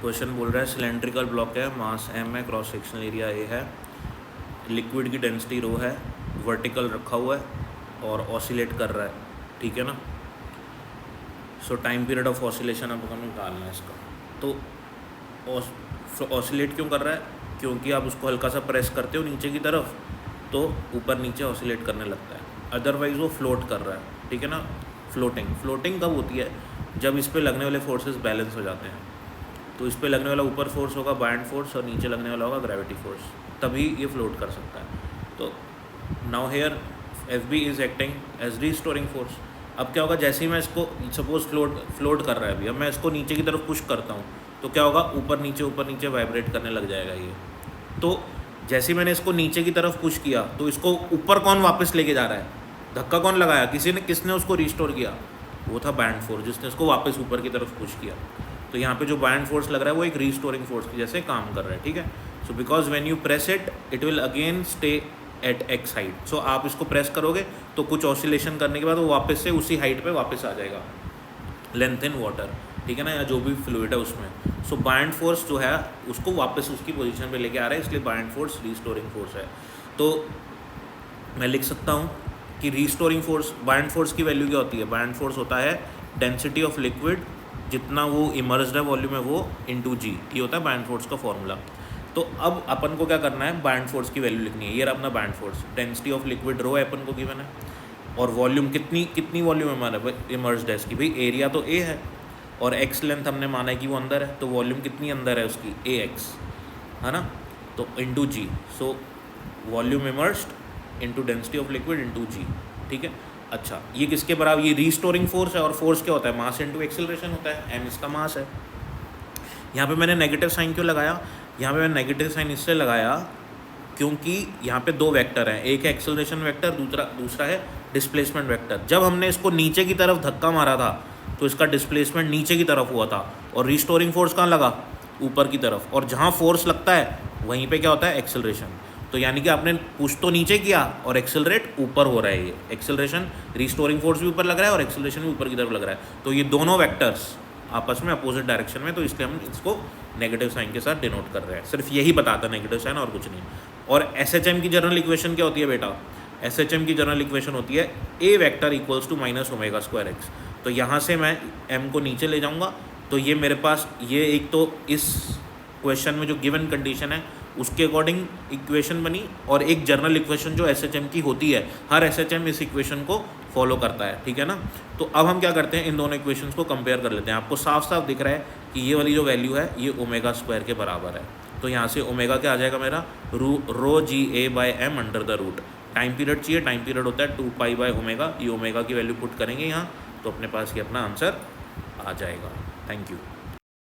Question बोल रहा है सिलेंड्रिकल ब्लॉक है, मास m है, क्रॉस सेक्शनल एरिया a है, लिक्विड की डेंसिटी रो है, वर्टिकल रखा हुआ है और ऑसिलेट कर रहा है, ठीक है ना। सो टाइम पीरियड ऑफ ऑसिलेशन अब हमें निकालना है इसका। तो ऑसिलेट क्यों कर रहा है? क्योंकि आप उसको हल्का सा प्रेस करते हो नीचे की तरफ तो ऊपर नीचे ऑसिलेट करने लगता है, अदरवाइज़ वो फ्लोट कर रहा है, ठीक है ना। फ्लोटिंग कब होती है? जब इस पे लगने वाले फोर्सेस बैलेंस हो जाते हैं। तो इस पे लगने वाला ऊपर फोर्स होगा बायंड फोर्स और नीचे लगने वाला होगा ग्रेविटी फोर्स, तभी ये फ्लोट कर सकता है। तो now here F B is acting as restoring force. अब क्या होगा, जैसे ही मैं इसको सपोज फ्लोट कर रहा है अभी, अब मैं इसको नीचे की तरफ पुश करता हूँ तो क्या होगा, ऊपर नीचे वाइब्रेट करने लग जाएगा ये। तो जैसे ही मैंने इसको नीचे की तरफ पुश किया तो इसको ऊपर कौन वापस लेके जा रहा है? धक्का कौन लगाया? किसने उसको रिस्टोर किया? वो था बायंड फोर्स, जिसने उसको वापस ऊपर की तरफ पुश किया। तो यहाँ पे जो बायंड फोर्स लग रहा है वो एक रीस्टोरिंग फोर्स की जैसे काम कर रहा है, ठीक है। So because when you press it will again stay at x height. So आप इसको प्रेस करोगे तो कुछ ऑसिलेशन करने के बाद वो वापस से उसी हाइट पे वापस आ जाएगा, लेंथ इन वाटर, ठीक है ना, या जो भी फ्लूइड है उसमें। सो बायंड फोर्स जो है उसको वापस उसकी पोजीशन पे लेके आ रहा है, इसलिए बायंड फोर्स रीस्टोरिंग फोर्स है। तो मैं लिख सकता हूँ कि रीस्टोरिंग फोर्स, बायंड फोर्स की वैल्यू क्या होती है? बायंड फोर्स होता है डेंसिटी ऑफ लिक्विड, जितना वो इमर्स्ड है वॉल्यूम है वो इंटू जी, ये होता है बायंड फोर्स का फॉर्मूला। तो अब अपन को क्या करना है, बायंड फोर्स की वैल्यू लिखनी है। ये रहा अपना buoyant force, density of liquid rho है अपन को गिवन है, और वॉल्यूम कितनी वॉल्यूम है हमारा इमर्स्ड है इसकी, भाई एरिया तो ए है और एक्स लेंथ हमने माना है कि वो अंदर है, तो वॉल्यूम कितनी अंदर है उसकी, ए एक्स, है ना, तो into g. So volume immersed into density of liquid into g, ठीक है। अच्छा, ये किसके बराबर? ये रीस्टोरिंग फोर्स है, और फोर्स क्या होता है? मास इंटू एक्सेलरेशन होता है, एम इसका मास है। यहाँ पे मैंने नेगेटिव साइन क्यों लगाया? यहाँ पे मैंने नेगेटिव साइन इससे लगाया क्योंकि यहाँ पे दो वेक्टर हैं, एक है एक्सेलरेशन वेक्टर, दूसरा है डिस्प्लेसमेंट वेक्टर। जब हमने इसको नीचे की तरफ धक्का मारा था तो इसका डिस्प्लेसमेंट नीचे की तरफ हुआ था, और रीस्टोरिंग फोर्स कहाँ लगा? ऊपर की तरफ। और जहाँ फोर्स लगता है वहीं पे क्या होता है? एक्सेलरेशन। तो यानी कि आपने पुश तो नीचे किया और एक्सेलरेट ऊपर हो रहा है। ये एक्सेलरेशन, रीस्टोरिंग फोर्स भी ऊपर लग रहा है और एक्सेलरेशन भी ऊपर की तरफ लग रहा है। तो ये दोनों वेक्टर्स आपस में अपोजिट डायरेक्शन में, तो इसलिए हम इसको नेगेटिव साइन के साथ डिनोट कर रहे हैं। सिर्फ यही बताता है नेगेटिव साइन, और कुछ नहीं। और एसएचएम की जनरल इक्वेशन क्या होती है बेटा? एसएचएम की जनरल इक्वेशन होती है a vector equals to minus omega square x. तो यहाँ से मैं एम को नीचे ले जाऊँगा तो ये मेरे पास, ये एक तो इस क्वेश्चन में जो गिवन कंडीशन है उसके अकॉर्डिंग इक्वेशन बनी, और एक जनरल इक्वेशन जो एसएचएम की होती है, हर एसएचएम इस इक्वेशन को फॉलो करता है, ठीक है ना। तो अब हम क्या करते हैं, इन दोनों इक्वेशंस को कंपेयर कर लेते हैं। आपको साफ साफ दिख रहा है कि ये वाली जो वैल्यू है ये ओमेगा स्क्वायर के बराबर है। तो यहाँ से ओमेगा क्या आ जाएगा मेरा? Rho g A by m under the root. Time period चाहिए, टाइम पीरियड होता है 2 पाई ओमेगा। ये ओमेगा की वैल्यू पुट करेंगे यहाँ तो अपने पास ये अपना आंसर आ जाएगा। Thank you.